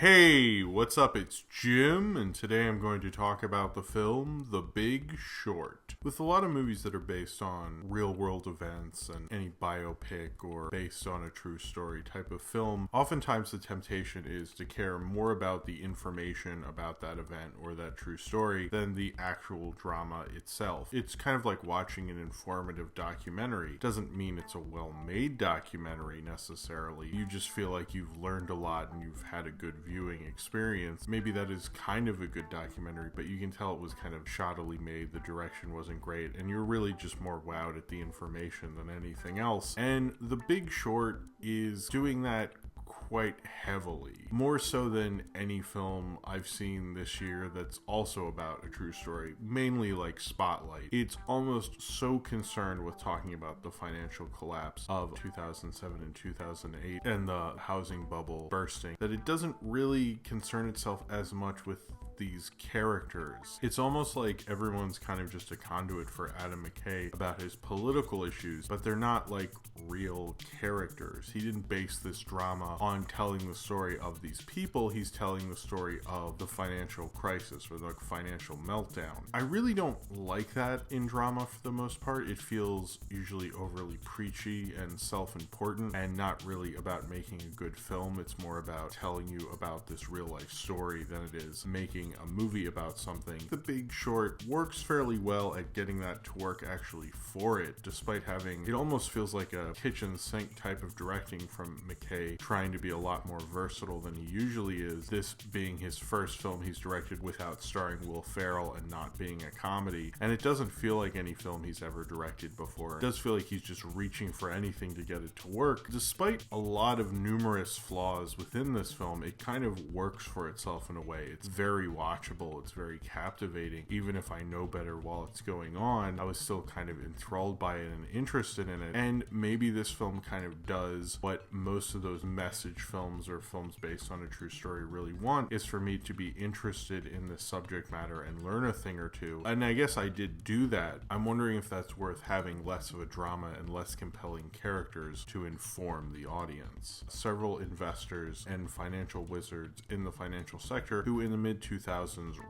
Hey, what's up? It's Jim, and today I'm going to talk about the film The Big Short. With a lot of movies that are based on real-world events and any biopic or based on a true story type of film, oftentimes the temptation is to care more about the information about that event or that true story than the actual drama itself. It's kind of like watching an informative documentary. It doesn't mean it's a well-made documentary necessarily. You just feel like you've learned a lot and you've had a good viewing experience. Maybe that is kind of a good documentary, but you can tell it was kind of shoddily made. The direction wasn't great, and you're really just more wowed at the information than anything else. And The Big Short is doing that quite heavily, more so than any film I've seen this year that's also about a true story, mainly like Spotlight. It's almost so concerned with talking about the financial collapse of 2007 and 2008 and the housing bubble bursting that it doesn't really concern itself as much with these characters. It's almost like everyone's kind of just a conduit for Adam McKay about his political issues, but they're not like real characters. He didn't base this drama on telling the story of these people. He's telling the story of the financial crisis or the financial meltdown. I really don't like that in drama for the most part. It feels usually overly preachy and self-important and not really about making a good film. It's more about telling you about this real life story than it is making a movie about something. The Big Short works fairly well at getting that to work actually for it, despite having, it almost feels like a kitchen sink type of directing from McKay, trying to be a lot more versatile than he usually is, this being his first film he's directed without starring Will Ferrell and not being a comedy. And it doesn't feel like any film he's ever directed before. It does feel like he's just reaching for anything to get it to work. Despite a lot of numerous flaws within this film, it kind of works for itself in a way. It's very watchable, it's very captivating. Even if I know better while it's going on, I was still kind of enthralled by it and interested in it. And maybe this film kind of does what most of those message films or films based on a true story really want, is for me to be interested in the subject matter and learn a thing or two. And I guess I did do that. I'm wondering if that's worth having less of a drama and less compelling characters to inform the audience. Several investors and financial wizards in the financial sector who in the mid-2000s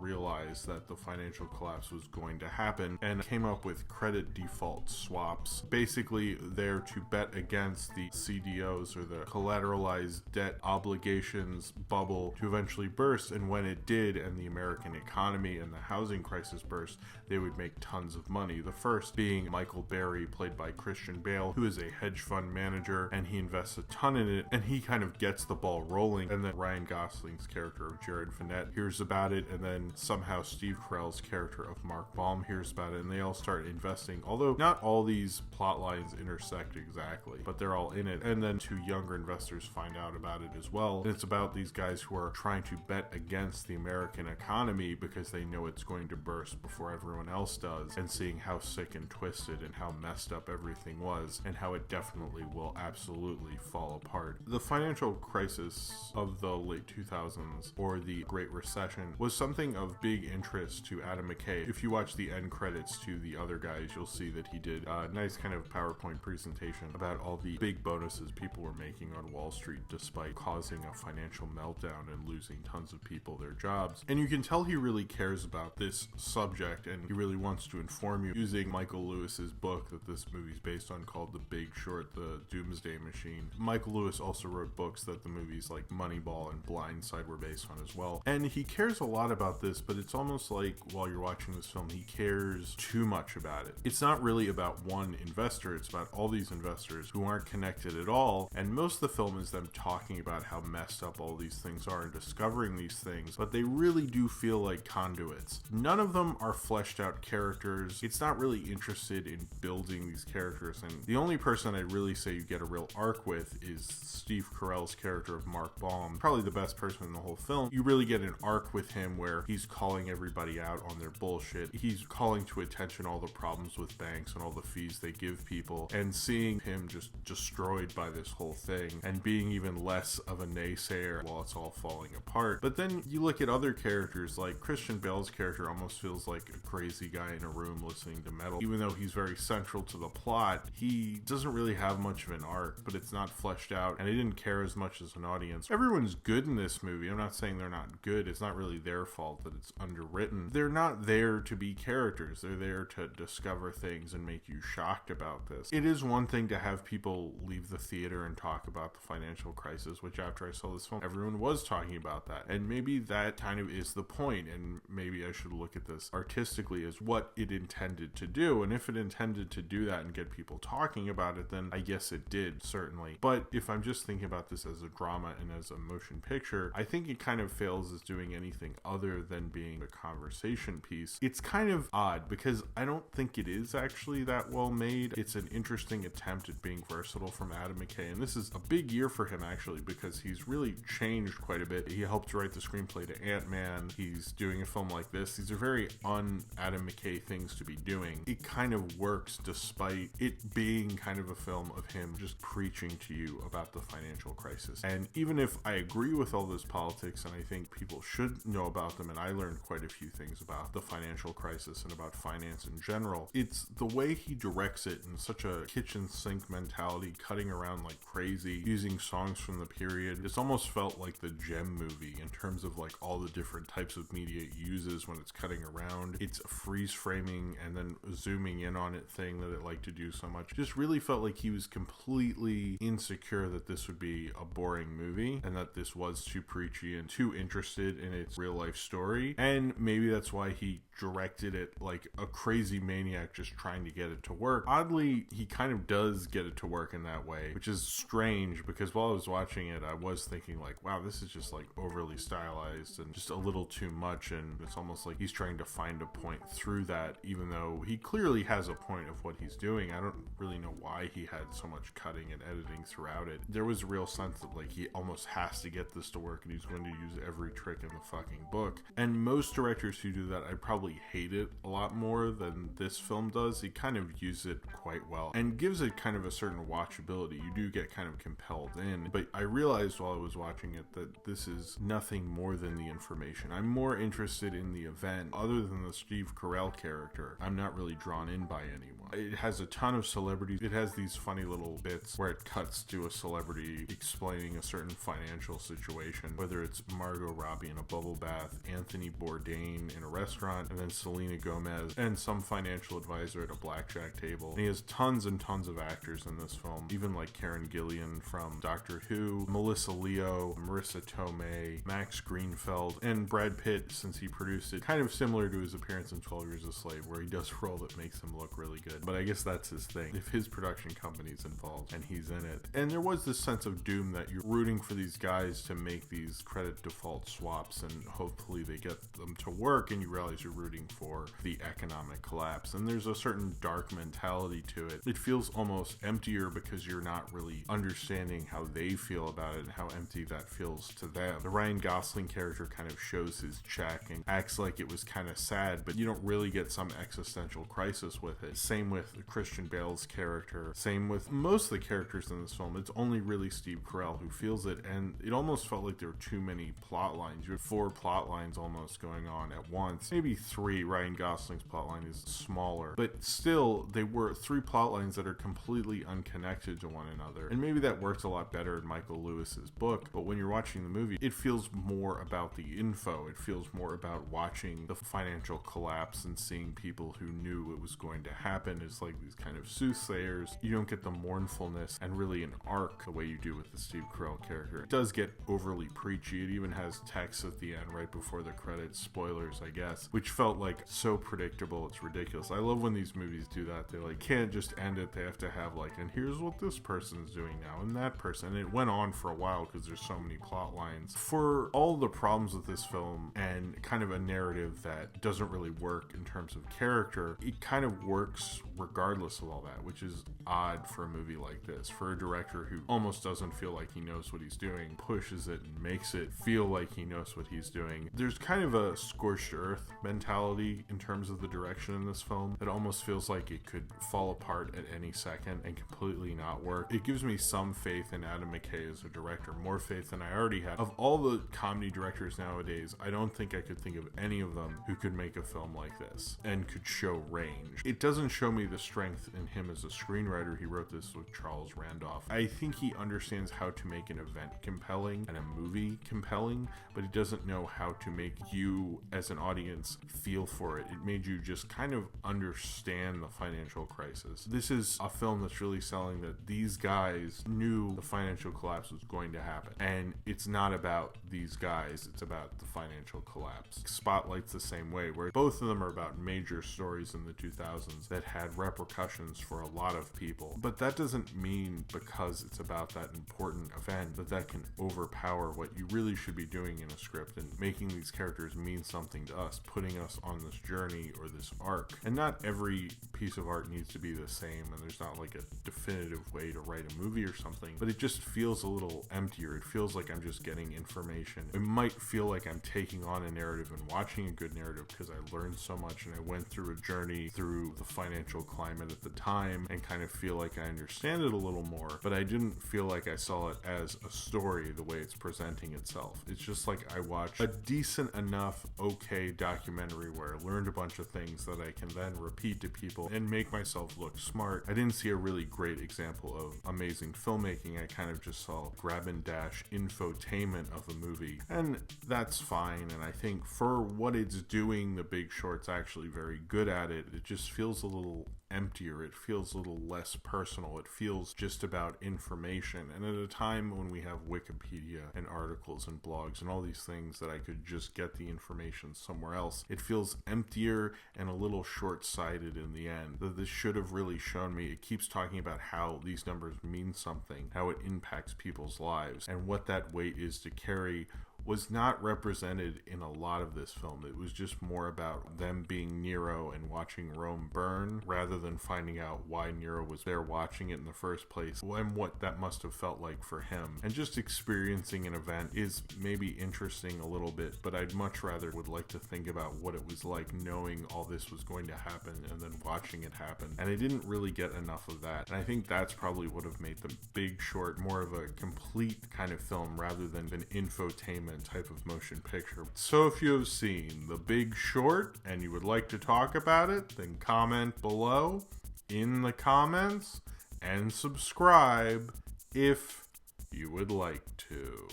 realized that the financial collapse was going to happen and came up with credit default swaps, basically there to bet against the CDOs or the collateralized debt obligations bubble to eventually burst. And when it did and the American economy and the housing crisis burst, they would make tons of money. The first being Michael Berry, played by Christian Bale, who is a hedge fund manager, and he invests a ton in it, and he kind of gets the ball rolling. And then Ryan Gosling's character of Jared Vanette hears about it, and then somehow Steve Carell's character of Mark Baum hears about it, and they all start investing. Although not all these plot lines intersect exactly, but they're all in it. And then two younger investors find out about it as well. And it's about these guys who are trying to bet against the American economy because they know it's going to burst before everyone else does, and seeing how sick and twisted and how messed up everything was, and how it definitely will absolutely fall apart. The financial crisis of the late 2000s, or the Great Recession, was something of big interest to Adam McKay. If you watch the end credits to the other guys, you'll see that he did a nice kind of PowerPoint presentation about all the big bonuses people were making on Wall Street despite causing a financial meltdown and losing tons of people their jobs. And you can tell he really cares about this subject, and he really wants to inform you using Michael Lewis's book that this movie's based on called The Big Short, The Doomsday Machine. Michael Lewis also wrote books that the movies like Moneyball and Blindside were based on as well. And he cares a lot about this, but it's almost like while you're watching this film, he cares too much about it. It's not really about one investor, it's about all these investors who aren't connected at all. And most of the film is them talking about how messed up all these things are and discovering these things, but they really do feel like conduits. None of them are fleshed out characters. It's not really interested in building these characters, and the only person I'd really say you get a real arc with is Steve Carell's character of Mark Baum, probably the best person in the whole film. You really get an arc with with him where he's calling everybody out on their bullshit. He's calling to attention all the problems with banks and all the fees they give people, and seeing him just destroyed by this whole thing and being even less of a naysayer while it's all falling apart. But then you look at other characters, like Christian Bale's character almost feels like a crazy guy in a room listening to metal. Even though he's very central to the plot, he doesn't really have much of an arc, but it's not fleshed out, and I didn't care as much as an audience. Everyone's good in this movie. I'm not saying they're not good. It's not really their fault that it's underwritten. They're not there to be characters. They're there to discover things and make you shocked about this. It is one thing to have people leave the theater and talk about the financial crisis, which after I saw this film, everyone was talking about that. And maybe that kind of is the point, and maybe I should look at this artistically as what it intended to do. And if it intended to do that and get people talking about it, then I guess it did, certainly. But if I'm just thinking about this as a drama and as a motion picture, I think it kind of fails as doing anything other than being a conversation piece. It's kind of odd because I don't think it is actually that well made. It's an interesting attempt at being versatile from Adam McKay, and this is a big year for him actually because he's really changed quite a bit. He helped write the screenplay to Ant-Man. He's doing a film like this. These are very un-Adam McKay things to be doing. It kind of works despite it being kind of a film of him just preaching to you about the financial crisis. And even if I agree with all this politics, and I think people should know about them, and I learned quite a few things about the financial crisis and about finance in general, it's the way he directs it in such a kitchen sink mentality, cutting around like crazy, using songs from the period. It's almost felt like the Gem movie in terms of like all the different types of media it uses when it's cutting around. It's a freeze framing and then zooming in on it thing that it liked to do so much. Just really felt like he was completely insecure that this would be a boring movie and that this was too preachy and too interested in its real life story. And maybe that's why he directed it like a crazy maniac just trying to get it to work. Oddly, he kind of does get it to work in that way, which is strange because while I was watching it, I was thinking like, wow, this is just like overly stylized and just a little too much, and it's almost like he's trying to find a point through that, even though he clearly has a point of what he's doing. I don't really know why he had so much cutting and editing throughout it. There was a real sense that like he almost has to get this to work and he's going to use every trick in the fucking book. And most directors who do that, I probably hate it a lot more than this film does. He kind of uses it quite well and gives it kind of a certain watchability. You do get kind of compelled in, but I realized while I was watching it that this is nothing more than the information. I'm more interested in the event. Other than the Steve Carell character, I'm not really drawn in by anyone. It has a ton of celebrities. It has these funny little bits where it cuts to a celebrity explaining a certain financial situation, whether it's Margot Robbie in a bubble bath, Anthony Bourdain in a restaurant, and then Selena Gomez and some financial advisor at a blackjack table. And he has tons and tons of actors in this film, even like Karen Gillan from Doctor Who, Melissa Leo, Marissa Tomei, Max Greenfeld, and Brad Pitt, since he produced it, kind of similar to his appearance in 12 Years a Slave, where he does a role that makes him look really good. But I guess that's his thing. If his production company's involved and he's in it. And there was this sense of doom that you're rooting for these guys to make these credit default swaps and hopefully they get them to work, and you realize you're rooting for the economic collapse. And there's a certain dark mentality to it. It feels almost emptier because you're not really understanding how they feel about it and how empty that feels to them. The Ryan Gosling character kind of shows his check and acts like it was kind of sad, but you don't really get some existential crisis with it. Same with Christian Bale's character. Same with most of the characters in this film. It's only really Steve Carell who feels it, and it almost felt like there were too many plot lines. You had 4 plot lines almost going on at once. Maybe 3. Ryan Gosling's plotline is smaller, but still they were 3 plot lines that are completely unconnected to one another. And maybe that works a lot better in Michael Lewis's book, but when you're watching the movie, it feels more about the info. It feels more about watching the financial collapse and seeing people who knew it was going to happen as like these kind of soothsayers. You don't get the mournfulness and really an arc the way you do with the Steve Carell character. It does get overly preachy. It even has text at the end right before the credits, spoilers I guess, which felt like so predictable it's ridiculous. I love when these movies do that. They like can't just end it. They have to have like, and here's what this person's doing now and that person. And it went on for a while because there's so many plot lines. For all the problems with this film and kind of a narrative that doesn't really work in terms of character, it kind of works regardless of all that, which is odd for a movie like this. For a director who almost doesn't feel like he knows what he's doing, pushes it and makes it feel like he knows what he's doing. There's kind of a scorched earth mentality in terms of the direction in this film. It almost feels like it could fall apart at any second and completely not work. It gives me some faith in Adam McKay as a director, more faith than I already had. Of all the comedy directors nowadays, I don't think I could think of any of them who could make a film like this and could show range. It doesn't show me the strength in him as a screenwriter. He wrote this with Charles Randolph. I think he understands how to make an event compelling and a movie compelling, but he doesn't know how to make you as an audience feel for it. It made you just kind of understand the financial crisis. This is a film that's really selling that these guys knew the financial collapse was going to happen, and it's not about these guys, it's about the financial collapse. Spotlight's the same way, where both of them are about major stories in the 2000s that had repercussions for a lot of people. But that doesn't mean because it's about that important event that can overpower what you really should be doing in a script and making these characters mean something to us, putting us on this journey or this arc. And not every piece of art needs to be the same, and there's not like a definitive way to write a movie or something, but it just feels a little emptier. It feels like I'm just getting information. It might feel like I'm taking on a narrative and watching a good narrative because I learned so much and I went through a journey through the financial climate at the time and kind of feel like I understand it a little more, but I didn't feel like I saw it as a story the way it's presenting itself. It's just like I watched a decent enough okay documentary where I learned a bunch of things that I can then repeat to people and make myself look smart. I didn't see a really great example of amazing filmmaking. I kind of just saw grab and dash infotainment of a movie, and that's fine. And I think for what it's doing, The Big Short's actually very good at it. It just feels a little emptier. It feels a little less personal. It feels just about information. And at a time when we have Wikipedia and articles and blogs and all these things that I could just get the information somewhere else, it feels emptier and a little short-sighted in the end. That this should have really shown me. It keeps talking about how these numbers mean something, how it impacts people's lives, and what that weight is to carry was not represented in a lot of this film. It was just more about them being Nero and watching Rome burn, rather than finding out why Nero was there watching it in the first place and what that must have felt like for him. And just experiencing an event is maybe interesting a little bit, but I'd much rather would like to think about what it was like knowing all this was going to happen and then watching it happen. And I didn't really get enough of that. And I think that's probably would have made The Big Short more of a complete kind of film rather than an infotainment type of motion picture. So if you have seen The Big Short and you would like to talk about it, then comment below in the comments and subscribe if you would like to.